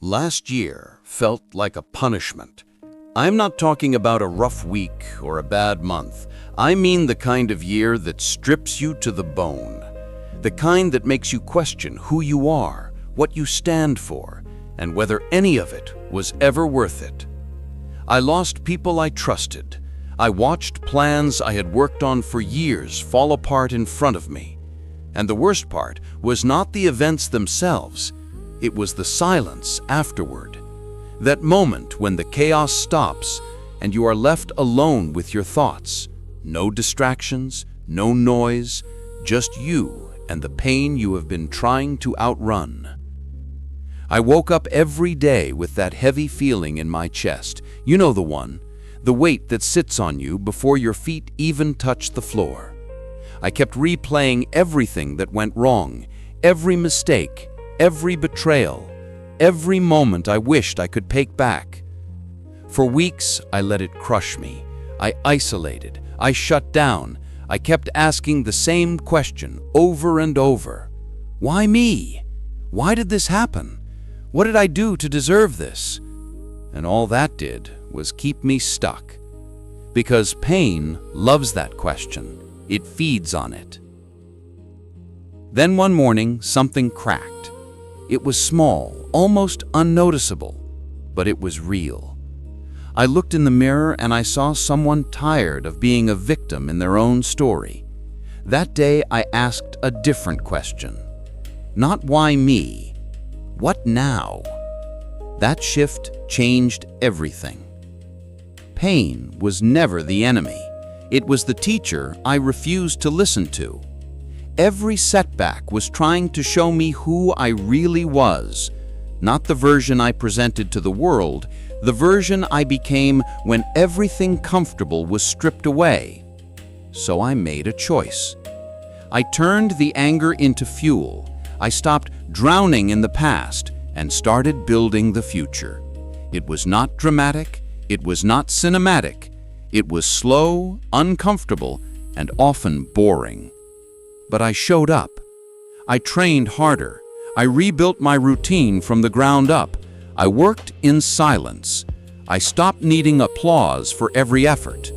Last year felt like a punishment. I'm not talking about a rough week or a bad month. I mean the kind of year that strips you to the bone. The kind that makes you question who you are, what you stand for, and whether any of it was ever worth it. I lost people I trusted. I watched plans I had worked on for years fall apart in front of me. And the worst part was not the events themselves. It was the silence afterward. That moment when the chaos stops and you are left alone with your thoughts. No distractions, no noise, just you and the pain you have been trying to outrun. I woke up every day with that heavy feeling in my chest. You know the one, the weight that sits on you before your feet even touch the floor. I kept replaying everything that went wrong, every mistake, every betrayal, every moment I wished I could take back. For weeks, I let it crush me. I isolated. I shut down. I kept asking the same question over and over. Why me? Why did this happen? What did I do to deserve this? And all that did was keep me stuck. Because pain loves that question. It feeds on it. Then one morning, something cracked. It was small, almost unnoticeable, but it was real. I looked in the mirror and I saw someone tired of being a victim in their own story. That day I asked a different question. Not why me, what now? That shift changed everything. Pain was never the enemy. It was the teacher I refused to listen to. Every setback was trying to show me who I really was, not the version I presented to the world, the version I became when everything comfortable was stripped away. So I made a choice. I turned the anger into fuel. I stopped drowning in the past and started building the future. It was not dramatic. It was not cinematic. It was slow, uncomfortable, and often boring. But I showed up. I trained harder. I rebuilt my routine from the ground up. I worked in silence. I stopped needing applause for every effort.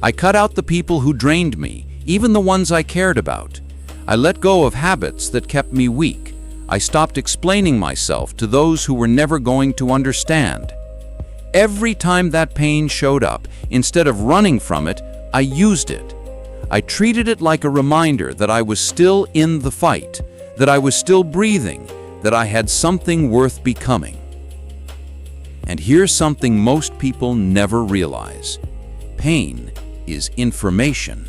I cut out the people who drained me, even the ones I cared about. I let go of habits that kept me weak. I stopped explaining myself to those who were never going to understand. Every time that pain showed up, instead of running from it, I used it. I treated it like a reminder that I was still in the fight, that I was still breathing, that I had something worth becoming. And here's something most people never realize. Pain is information.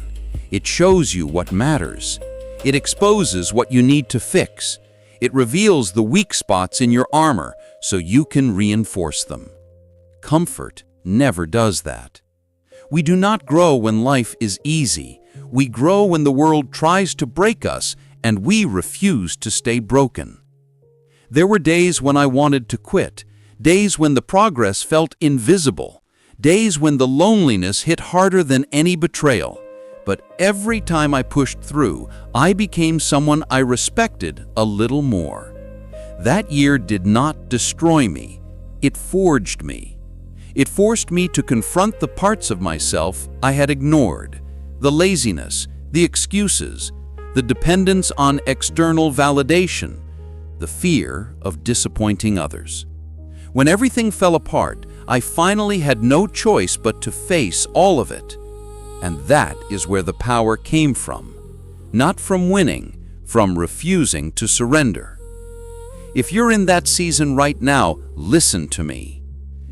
It shows you what matters. It exposes what you need to fix. It reveals the weak spots in your armor so you can reinforce them. Comfort never does that. We do not grow when life is easy. We grow when the world tries to break us and we refuse to stay broken. There were days when I wanted to quit, days when the progress felt invisible, days when the loneliness hit harder than any betrayal. But every time I pushed through, I became someone I respected a little more. That year did not destroy me. It forged me. It forced me to confront the parts of myself I had ignored. The laziness, the excuses, the dependence on external validation, the fear of disappointing others. When everything fell apart, I finally had no choice but to face all of it. And that is where the power came from. Not from winning, from refusing to surrender. If you're in that season right now, listen to me.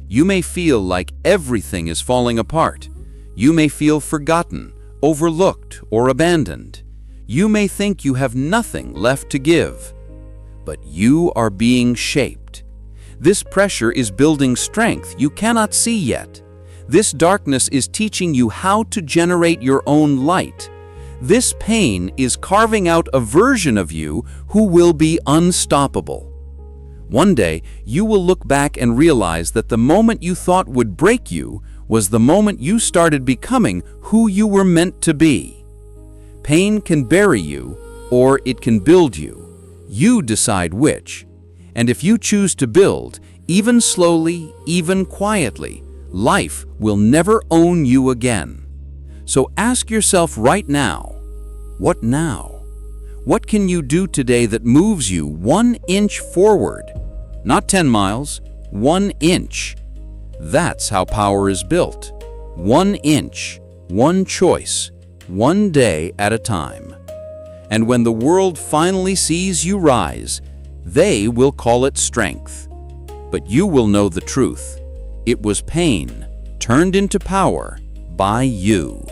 You may feel like everything is falling apart. You may feel forgotten, overlooked, or abandoned. You may think you have nothing left to give. But you are being shaped. This pressure is building strength you cannot see yet. This darkness is teaching you how to generate your own light. This pain is carving out a version of you who will be unstoppable. One day, you will look back and realize that the moment you thought would break you was the moment you started becoming who you were meant to be. Pain can bury you, or it can build you. You decide which. And if you choose to build, even slowly, even quietly, life will never own you again. So ask yourself right now, what now? What can you do today that moves you 1 inch forward? Not 10 miles, 1 inch. That's how power is built. 1 inch, 1 choice, 1 day at a time. And when the world finally sees you rise, they will call it strength. But you will know the truth. It was pain turned into power by you.